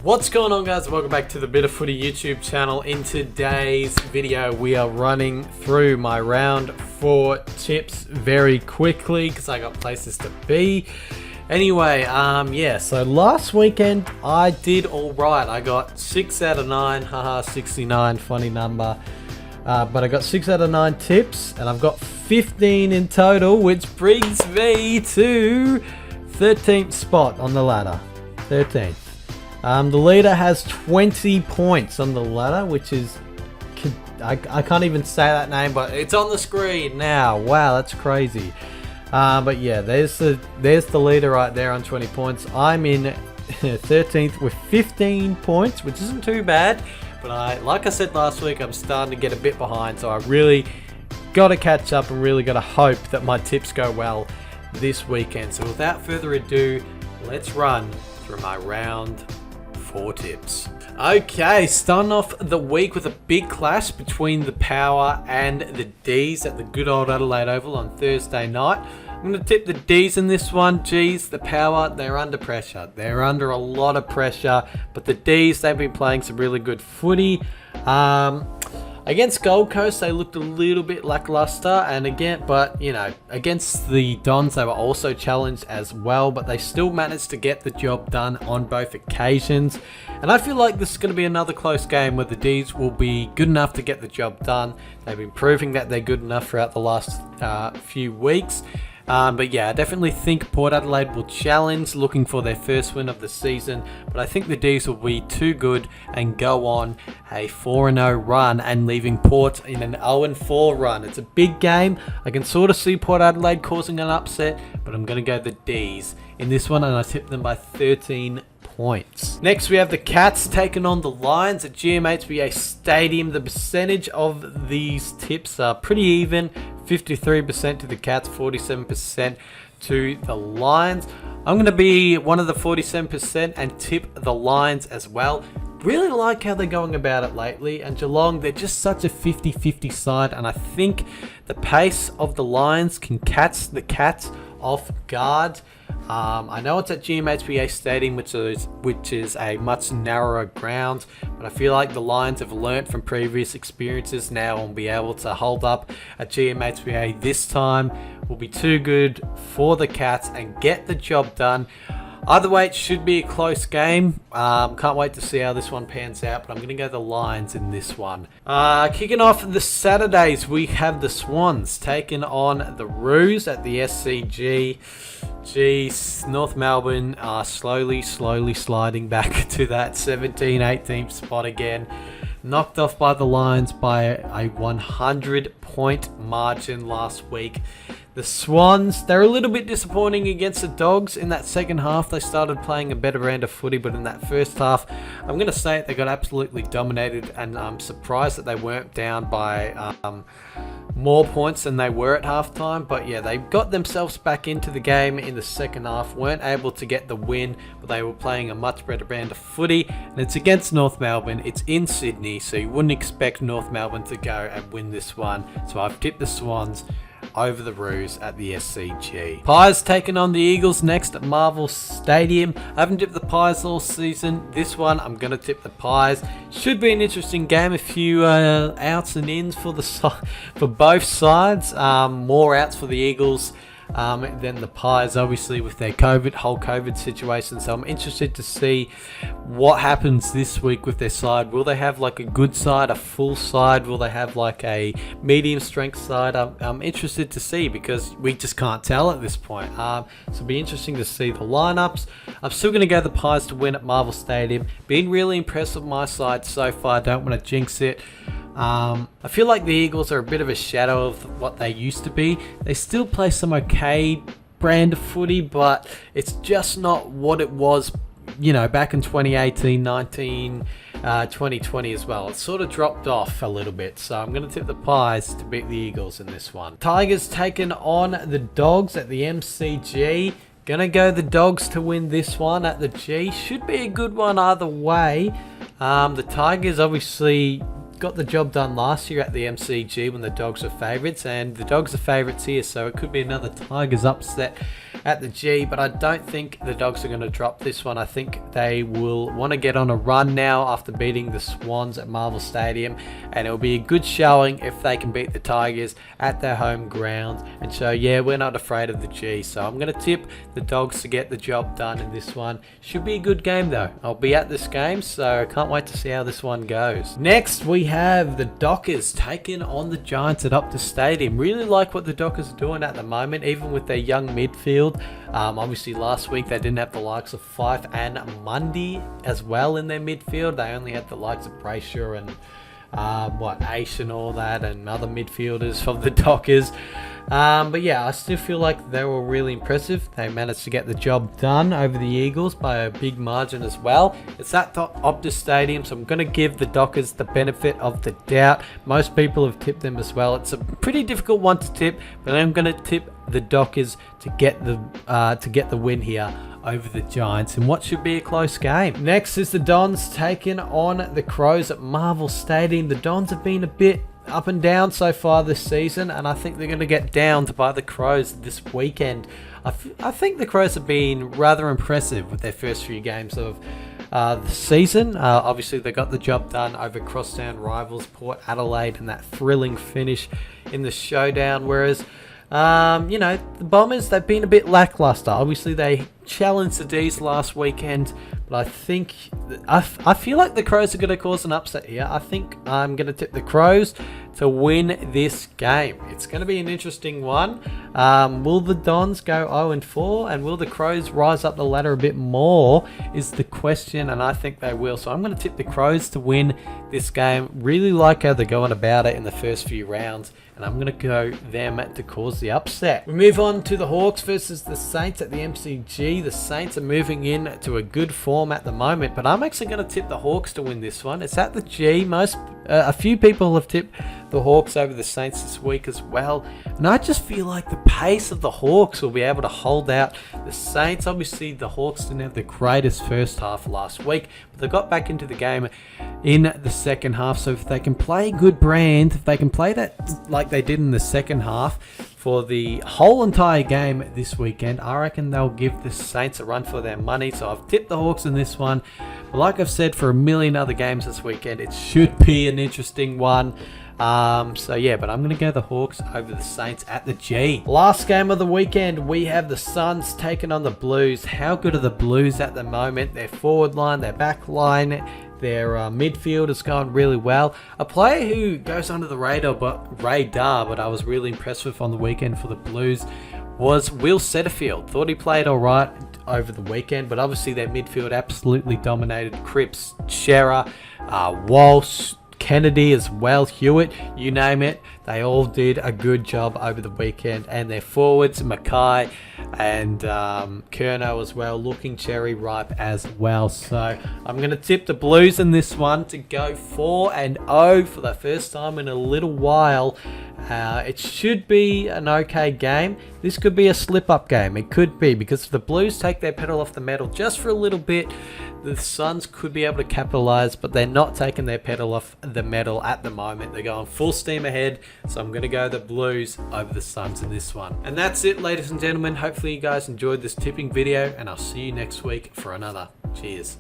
What's going on, guys? Welcome back to the Bit of Footy YouTube channel. In today's video, we are running through my round 4 tips very quickly because I got places to be. Anyway, so last weekend I did all right. I got 6 out of 9, haha, 69, funny number. But I got 6 out of 9 tips, and I've got 15 in total, which brings me to 13th spot on the ladder. 13th. The leader has 20 points on the ladder, which is, I can't even say that name, but it's on the screen now. Wow, that's crazy. But yeah, there's the leader right there on 20 points. I'm in 13th with 15 points, which isn't too bad. But like I said last week, I'm starting to get a bit behind, so I really got to catch up and really got to hope that my tips go well this weekend. So without further ado, let's run through my round 4 tips. Okay, starting off the week with a big clash between the Power and the D's at the good old Adelaide Oval on Thursday night. I'm going to tip the D's in this one. Geez, the Power, they're under pressure. They're under a lot of pressure, but the D's, they've been playing some really good footy. Against Gold Coast, they looked a little bit lackluster, and against the Dons, they were also challenged as well, but they still managed to get the job done on both occasions. And I feel like this is going to be another close game where the D's will be good enough to get the job done. They've been proving that they're good enough throughout the last few weeks. But yeah, I definitely think Port Adelaide will challenge, looking for their first win of the season. But I think the D's will be too good and go on a 4-0 run and leaving Port in an 0-4 run. It's a big game. I can sort of see Port Adelaide causing an upset, but I'm going to go the D's in this one, and I tip them by 13 points. Next, we have the Cats taking on the Lions at GMHBA Stadium. The percentage of these tips are pretty even. 53% to the Cats, 47% to the Lions. I'm going to be one of the 47% and tip the Lions as well. Really like how they're going about it lately, and Geelong, they're just such a 50-50 side, and I think the pace of the Lions can catch the Cats off guard. I know it's at GMHBA Stadium, which is a much narrower ground, but I feel like the Lions have learnt from previous experiences now and will be able to hold up at GMHBA this time. Will be too good for the Cats and get the job done. Either way, it should be a close game. Can't wait to see how this one pans out, but I'm going to go the Lions in this one. Kicking off the Saturdays, we have the Swans taking on the Roos at the SCG. Geez, North Melbourne are slowly sliding back to that 17-18th spot again. Knocked off by the Lions by a 100-point margin last week. The Swans, they're a little bit disappointing against the Dogs. In that second half, they started playing a better brand of footy, but in that first half, I'm going to say it, they got absolutely dominated, and I'm surprised that they weren't down by more points than they were at halftime. But yeah, they got themselves back into the game in the second half, weren't able to get the win, but they were playing a much better brand of footy, and it's against North Melbourne. It's in Sydney, so you wouldn't expect North Melbourne to go and win this one. So I've tipped the Swans over the Roos at the SCG. Pies taking on the Eagles next at Marvel Stadium. I haven't tipped the Pies all season. This one, I'm going to tip the Pies. Should be an interesting game. A few outs and ins for both sides. More outs for the Eagles than the Pies, obviously, with their whole COVID situation. So I'm interested to see what happens this week with their side. Will they have like a good side, a full side? Will they have like a medium strength side? I'm interested to see, because we just can't tell at this point. So it'll be interesting to see the lineups. I'm still going to go the Pies to win at Marvel Stadium. Been really impressed with my side so far. Don't want to jinx it. I feel like the Eagles are a bit of a shadow of what they used to be. They still play some okay brand of footy, but it's just not what it was, back in 2018, 19, 2020 as well. It sort of dropped off a little bit, so I'm going to tip the Pies to beat the Eagles in this one. Tigers taking on the Dogs at the MCG. Gonna go the Dogs to win this one at the G. Should be a good one either way. The Tigers obviously got the job done last year at the MCG when the Dogs were favourites, and the Dogs are favourites here, so it could be another Tigers upset at the G, but I don't think the Dogs are going to drop this one. I think they will want to get on a run now after beating the Swans at Marvel Stadium, and it'll be a good showing if they can beat the Tigers at their home ground. And so yeah, we're not afraid of the G, so I'm going to tip the Dogs to get the job done in this one. Should be a good game though. I'll be at this game, so I can't wait to see how this one goes. Next we have the Dockers taking on the Giants at Optus Stadium. Really like what the Dockers are doing at the moment, even with their young midfield. Obviously last week they didn't have the likes of Fife and Mundy as well in their midfield. They only had the likes of Brayshaw and Aish and all that, and other midfielders from the Dockers. But yeah, I still feel like they were really impressive. They managed to get the job done over the Eagles by a big margin as well. It's at the Optus Stadium, so I'm going to give the Dockers the benefit of the doubt. Most people have tipped them as well. It's a pretty difficult one to tip, but I'm going to tip the Dockers to get the win here over the Giants in what should be a close game. Next is the Dons taking on the Crows at Marvel Stadium. The Dons have been a bit up and down so far this season, and I think they're going to get downed by the Crows this weekend. I think the Crows have been rather impressive with their first few games of the season. Obviously they got the job done over crosstown rivals Port Adelaide and that thrilling finish in the showdown, whereas the Bombers, they've been a bit lackluster. Obviously they challenged the D's last weekend, but I feel like the Crows are going to cause an upset here. I think I'm going to tip the Crows to win this game. It's going to be an interesting one. Will the Dons go 0-4, and will the Crows rise up the ladder a bit more is the question, and I think they will. So I'm going to tip the Crows to win this game. Really like how they're going about it in the first few rounds, and I'm going to go them to cause the upset. We move on to the Hawks versus the Saints at the MCG. The Saints are moving in to a good form at the moment, but I'm actually going to tip the Hawks to win this one. It's at the G. A few people have tipped the Hawks over the Saints this week as well, and I just feel like the pace of the Hawks will be able to hold out the Saints. Obviously the Hawks didn't have the greatest first half last week, but they got back into the game in the second half. So if they can play good brand, if they can play that like they did in the second half for the whole entire game this weekend, I reckon they'll give the Saints a run for their money. So I've tipped the Hawks in this one. But like I've said for a million other games this weekend, it should be an interesting one. So yeah, but I'm going to go the Hawks over the Saints at the G. Last game of the weekend, we have the Suns taking on the Blues. How good are the Blues at the moment? Their forward line, their back line, their midfield is going really well. A player who goes under the radar, but I was really impressed with on the weekend for the Blues was Will Setterfield. Thought he played all right over the weekend, but obviously their midfield absolutely dominated. Cripps, Shearer, Walsh, Kennedy as well, Hewitt, you name it. They all did a good job over the weekend, and their forwards, Mackay and Curnow as well, looking cherry ripe as well. So I'm going to tip the Blues in this one to go 4-0 for the first time in a little while. It should be an okay game. This could be a slip-up game. It could be, because if the Blues take their pedal off the metal just for a little bit, the Suns could be able to capitalise, but they're not taking their pedal off the metal at the moment. They're going full steam ahead, so I'm going to go the Blues over the Suns in this one. And that's it, ladies and gentlemen. Hopefully you guys enjoyed this tipping video, and I'll see you next week for another. Cheers.